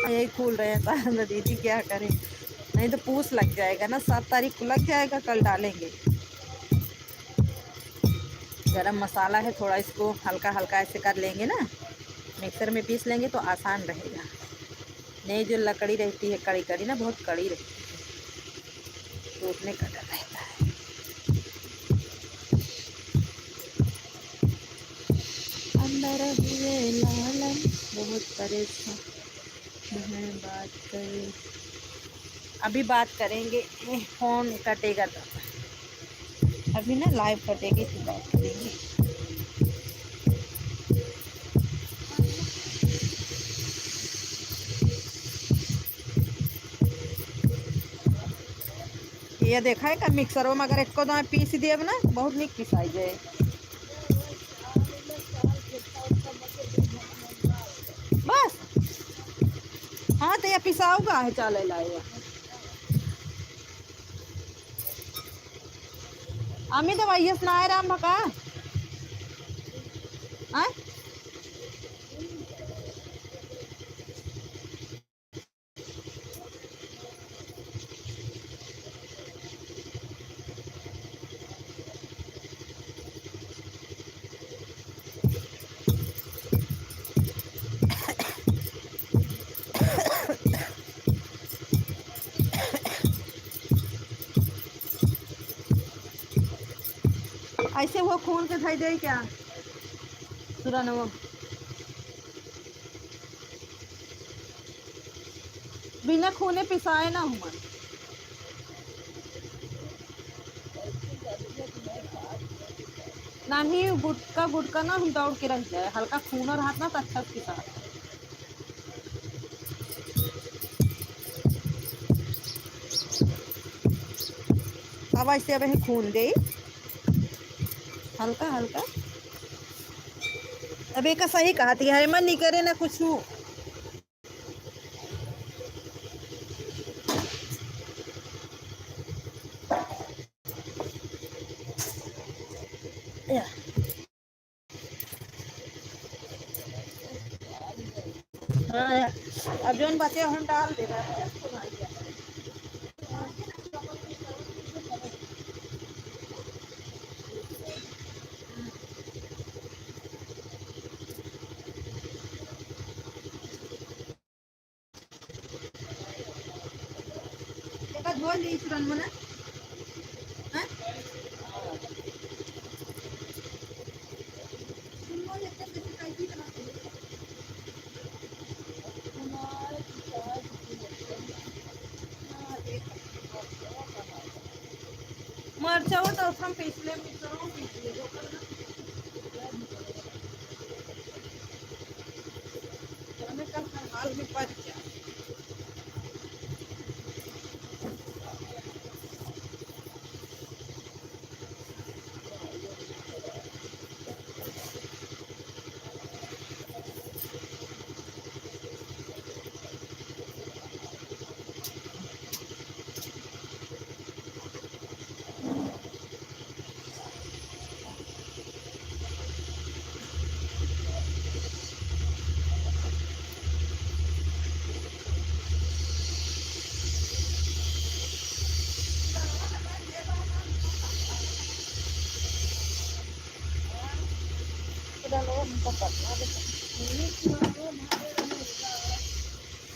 यही खोल रहे हैं। दीदी क्या करें नहीं तो पूछ लग जाएगा ना। 7 तारीख को लग जाएगा। कल डालेंगे। गरम मसाला है थोड़ा इसको हल्का हल्का ऐसे कर लेंगे ना। मिक्सर में पीस लेंगे तो आसान रहेगा। नहीं जो लकड़ी रहती है कड़ी कड़ी ना बहुत कड़ी रहती है टूटने का डर रहता है। अंदर हुए लालन बहुत परेशान बात करें। अभी बात करेंगे। फोन कटेगा तो अभी ना लाइव कटेगी तो बात करेंगे। ये देखा है का मिक्सरों में अगर एक को दाएं पीस देव ना बहुत निक पिसाई जाए। बस हाँ तो ये पिसाऊगा है चाले लाएगा। आमी तो वही सुनाए राम भका हाँ? ऐसे वो खून के खाई दे क्या सुरन वो बिना खूने पिसाए ना हुआ। नहीं गुटका गुटका ना हम दौड़ के रह जाए हल्का खून और हाथ ना तो अच्छा पिसा। अब ऐसे अब खून दे हल्का हल्का। अब एक सही कहा थी है मन नहीं करे ना कुछ। हाँ अब जो बचे हम डाल दे बोली चुरन मना मरचा हो तो हम पिछले मित्रों पिछले जो करना हमें कल हाल में पड़ गया।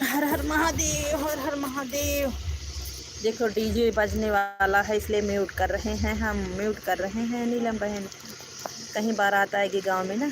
हर हर महादेव, हर हर महादेव। देखो डीजे बजने वाला है इसलिए म्यूट कर रहे हैं, हम म्यूट कर रहे हैं नीलम बहन। कहीं बारात आएगी गांव में ना।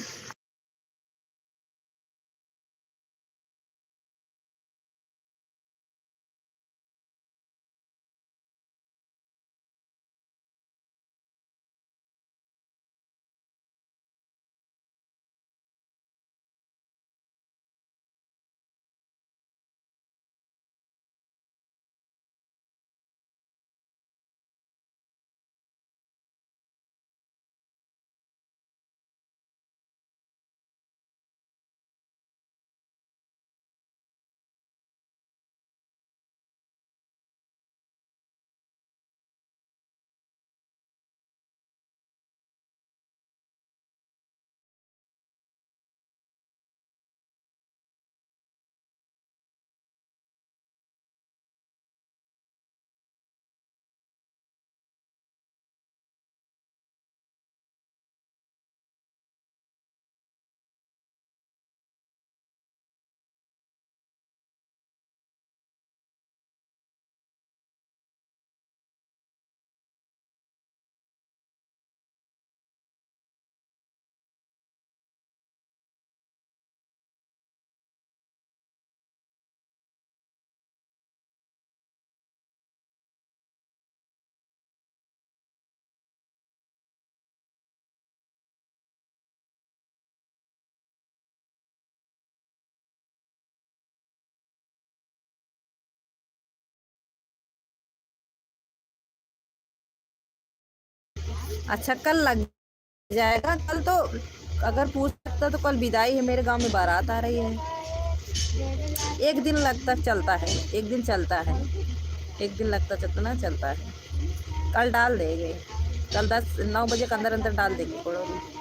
अच्छा कल लग जाएगा, कल तो अगर पूछ सकता तो कल विदाई है, मेरे गांव में बारात आ रही है। एक दिन लगता चलता है, एक दिन चलता है, एक दिन लगता चलता चलता है। कल डाल देंगे, कल 10-9 बजे के अंदर अंदर डाल देंगे कोड़ो भी।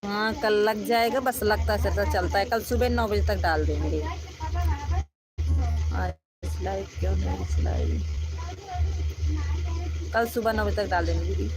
हाँ कल लग जाएगा, बस लगता चलता चलता है। कल सुबह 9 बजे तक डाल देंगे। आज लाइव क्यों नहीं लाइव? कल सुबह 9 बजे तक डाल देंगे दीदी।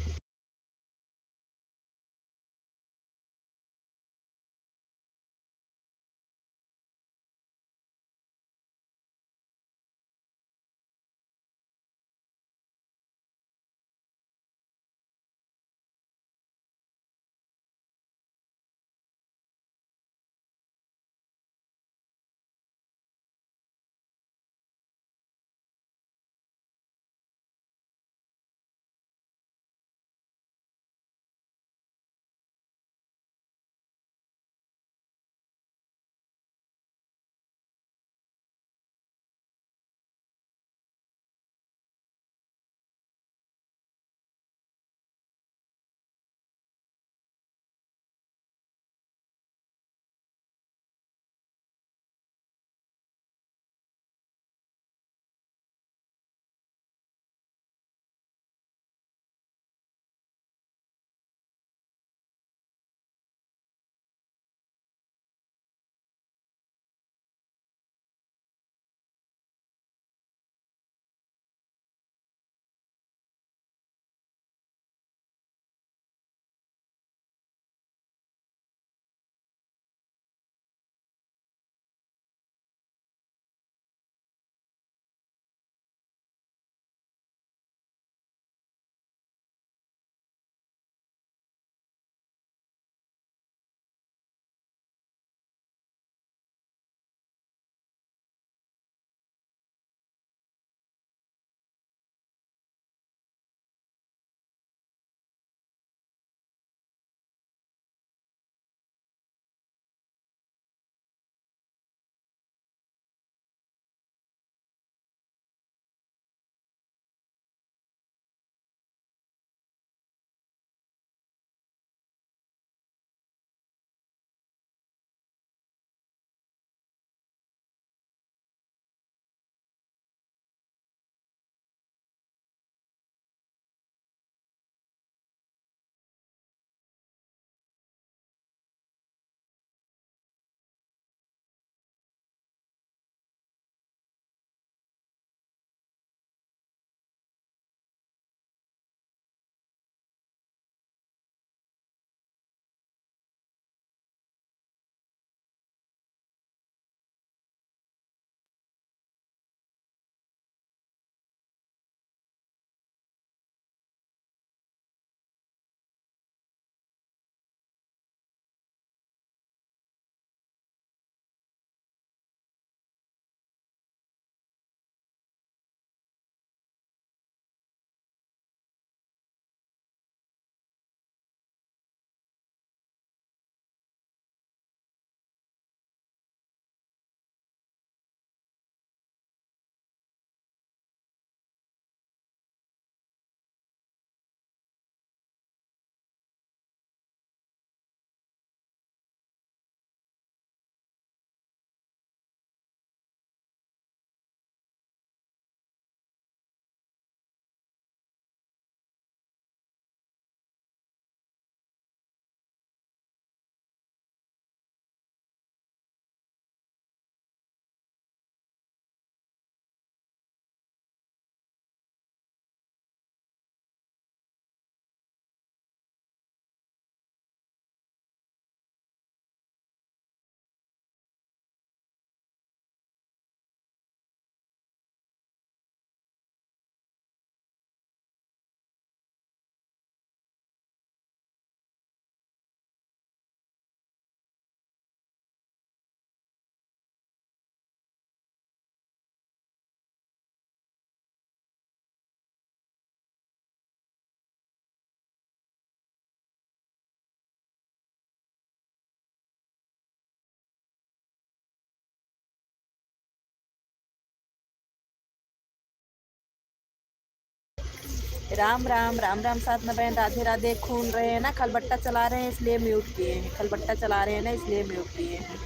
राम राम राम राम साधना बहन, राधे राधे। खून रहे हैं ना, खलबट्टा चला रहे हैं इसलिए म्यूट किए हैं, खलबट्टा चला रहे हैं ना इसलिए म्यूट किए हैं।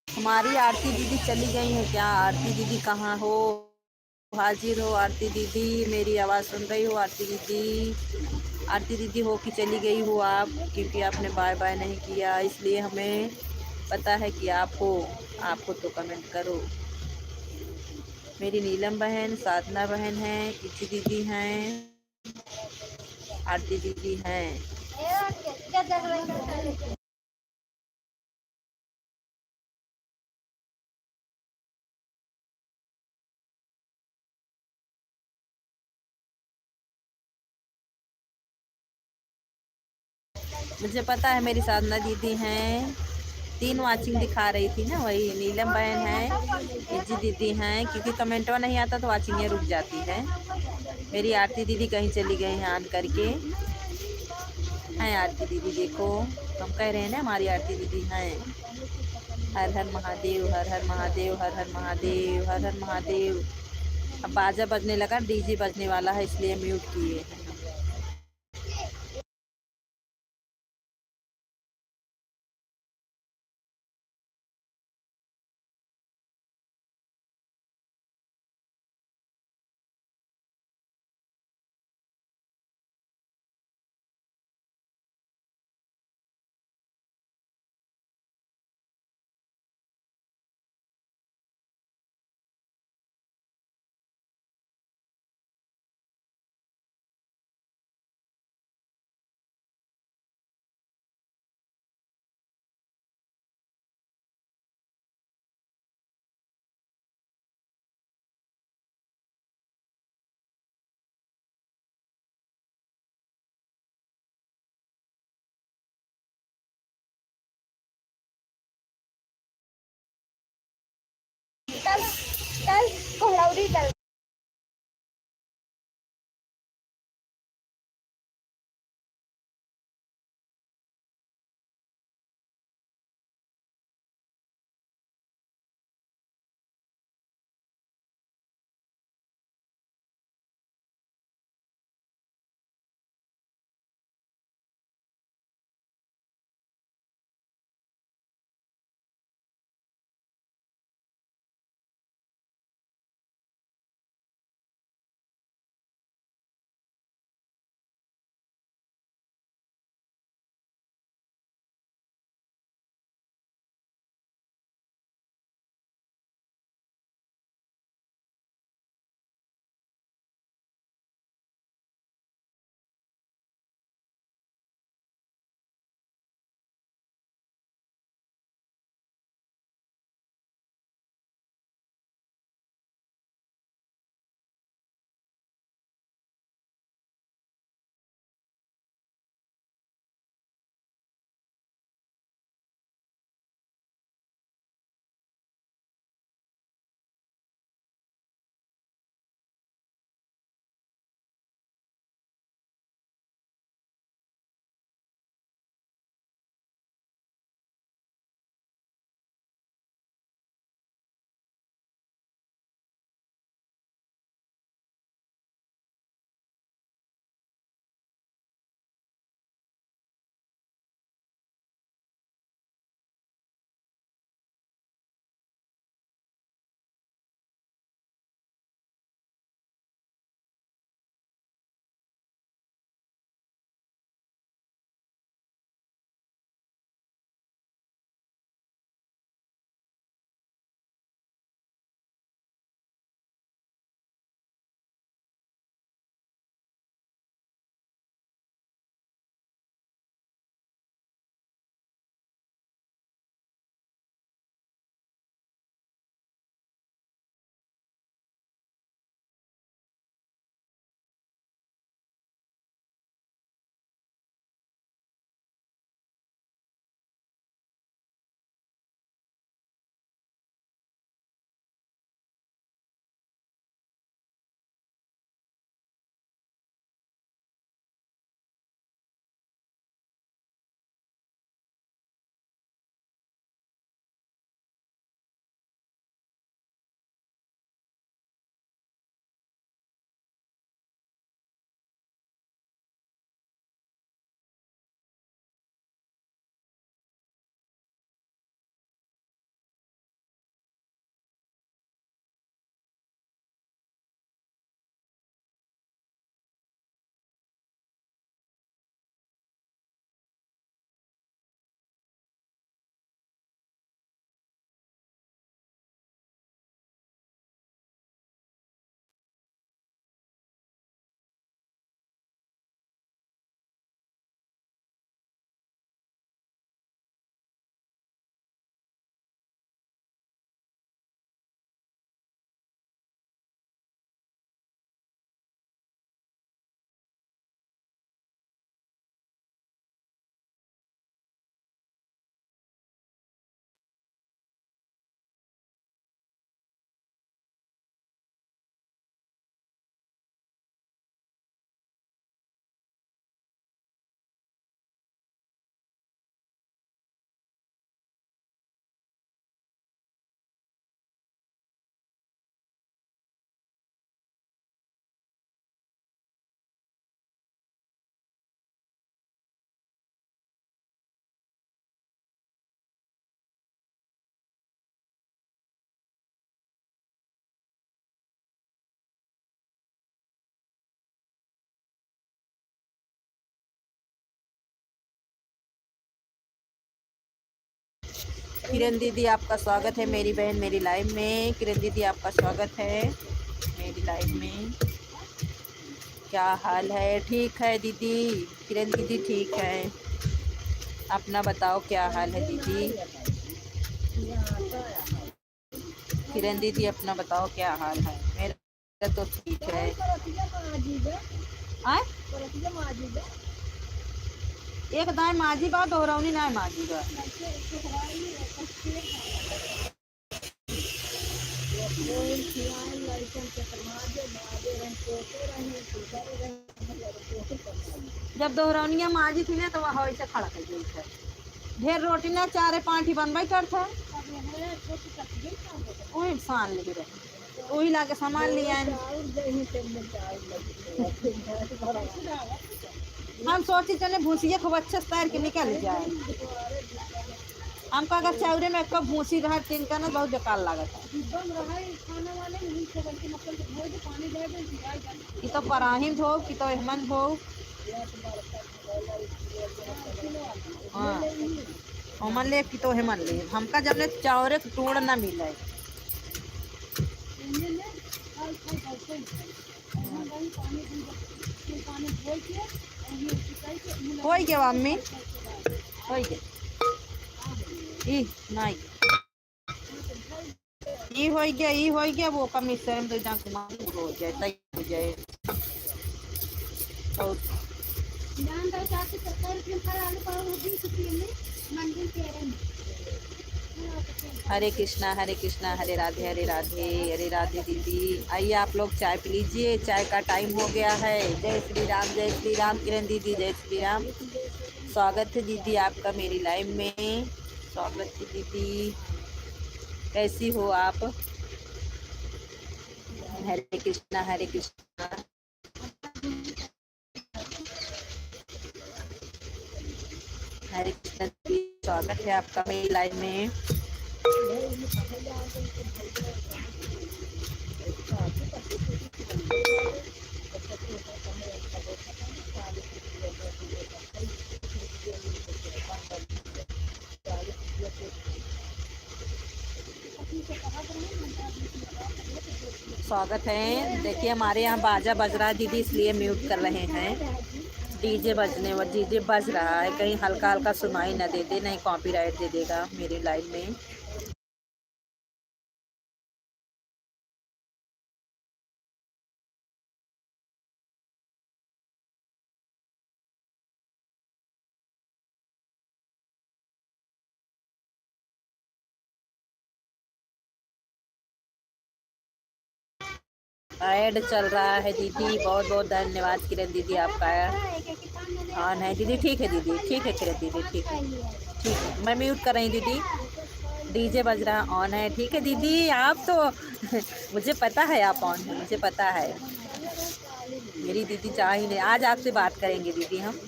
हमारी आरती दीदी चली गई है क्या? आरती दीदी कहाँ हो? हाजिर हो आरती दीदी? मेरी आवाज़ सुन रही हो आरती दीदी? आरती दीदी हो कि चली गई हो आप? क्योंकि आपने बाय बाय नहीं किया, इसलिए हमें पता है कि आप हो, तो कमेंट करो। मेरी नीलम बहन, साधना बहन है, इची दीदी हैं, आरती दीदी हैं। मुझे पता है मेरी साधना दीदी हैं, 3 वाचिंग दिखा रही थी ना, वही नीलम बहन है, इजी दीदी हैं, क्योंकि कमेंटवा नहीं आता तो वाचिंग रुक जाती है। मेरी आरती दीदी कहीं चली गई हैं ऑन करके। हैं आरती दीदी, देखो हम कह रहे हैं ना हमारी आरती दीदी हैं। हर हर महादेव, हर हर महादेव, हर हर महादेव, हर हर महादेव। अब बाजा बजने लगा, डीजे बजने वाला है, इसलिए म्यूट किए हैं। किरण दीदी आपका स्वागत है मेरी बहन मेरी लाइव में। किरण दीदी आपका स्वागत है मेरी लाइव में। क्या हाल है? ठीक है दीदी। किरण दीदी ठीक है। अपना बताओ क्या हाल है दीदी? किरण दीदी अपना बताओ क्या हाल है? मेरा तो ठीक है। आए? एक दाएं माजी बा दोहरौनी ना माजी बा। जब दोहरौनिया माजी थी ना तो वह ऐसे खड़ा कर गई है। ढेर रोटी ना चारे पाँच ही बनवाई करता है। वही सान ले रहे वही लाके सामान लिया। हम सोची चले भूसिया खूब अच्छे से तैर के निकल जाए। हमका अगर चावरे में कब भूसी रहा तीन का ना बहुत बेकार लागत है। कि तो पराही धो कि तो हेमंत धो। हाँ हमन ले कि तो हेमन ले हमका जब ले चावरे टूड़ ना मिले। होई के मम्मी होई के ई नहीं ई होई गया वो कमी से हम तो जान कुमार हो जाए तई हो जाए। और हरे कृष्णा हरे राधे हरे राधे दीदी। आइए आप लोग चाय पी लीजिए। चाय का टाइम हो गया है। जय श्री राम किरण दीदी जय श्री राम। स्वागत है दीदी आपका मेरी लाइव में। स्वागत है दीदी। कैसी हो आप? हरे कृष्णा हरे कृष्णा। हरे कृष्णा दीदी स्वागत है आपका मेरी लाइव में। स्वागत है। देखिए हमारे यहाँ बाजा बज रहा है दीदी इसलिए म्यूट कर रहे हैं। डीजे डीजे बज रहा है कहीं हल्का हल्का सुनाई न दे दे नहीं कॉपीराइट दे देगा मेरी लाइव में। ऐड चल रहा है दीदी। बहुत बहुत धन्यवाद किरण दीदी आपका ऑन है दीदी। ठीक है दीदी ठीक है किरण दीदी ठीक है ठीक है। मैं म्यूट कर रही दीदी। डीजे बज रहा ऑन है। ठीक है दीदी आप तो मुझे पता है आप ऑन है मुझे पता है। मेरी दीदी चाह ही नहीं। आज आपसे बात करेंगे दीदी हम।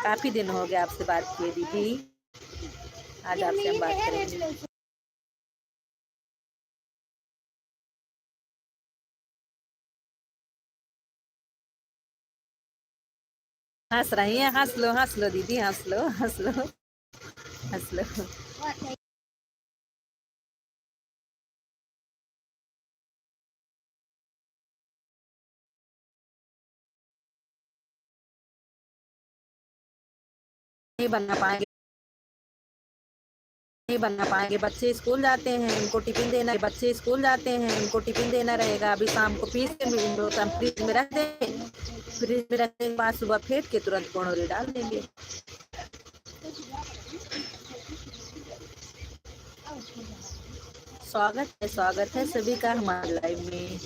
काफ़ी दिन हो गए आपसे बात किए दीदी। आज आपसे हम बात करेंगे। हंस रही हैं? हंस लो दीदी हंस लो हंस लो हंस लो। नहीं बना पाएंगे नहीं बना पाएंगे। बच्चे स्कूल जाते हैं उनको टिफिन देना। बच्चे स्कूल जाते हैं उनको टिफिन देना रहेगा। अभी शाम को पीस के फ्रिज में रख दें। फ्रिज में रखने के बाद सुबह फेंट के तुरंत कोड़ोरी डाल देंगे। स्वागत है सभी का हमारे लाइव में।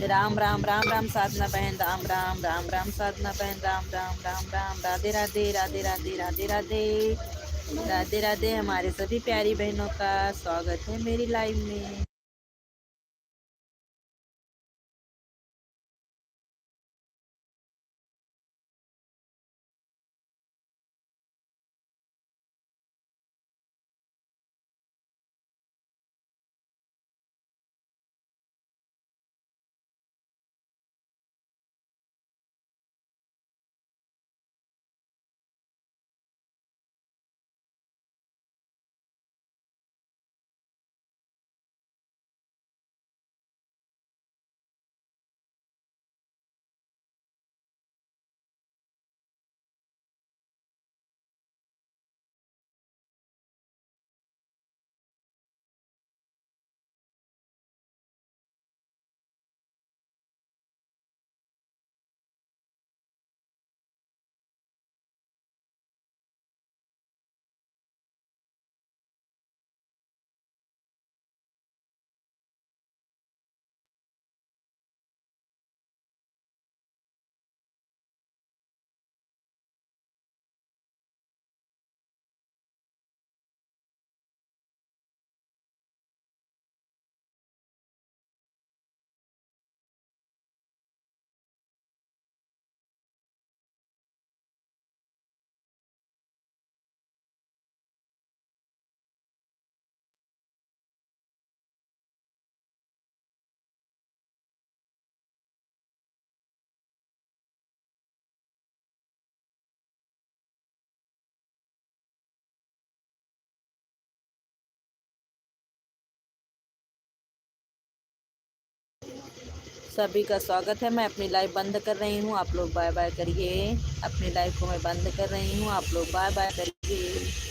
राम राम राम राम साधना बहन, राम राम राम राम साधना बहन, राम राम राम राम। राधे राधे राधे राधे राधे राधे राधे राधे। हमारे सभी प्यारी बहनों का स्वागत है मेरी लाइव में। सभी का स्वागत है। मैं अपनी लाइव बंद कर रही हूँ, आप लोग बाय बाय करिए। अपनी लाइव को मैं बंद कर रही हूँ, आप लोग बाय बाय करिए।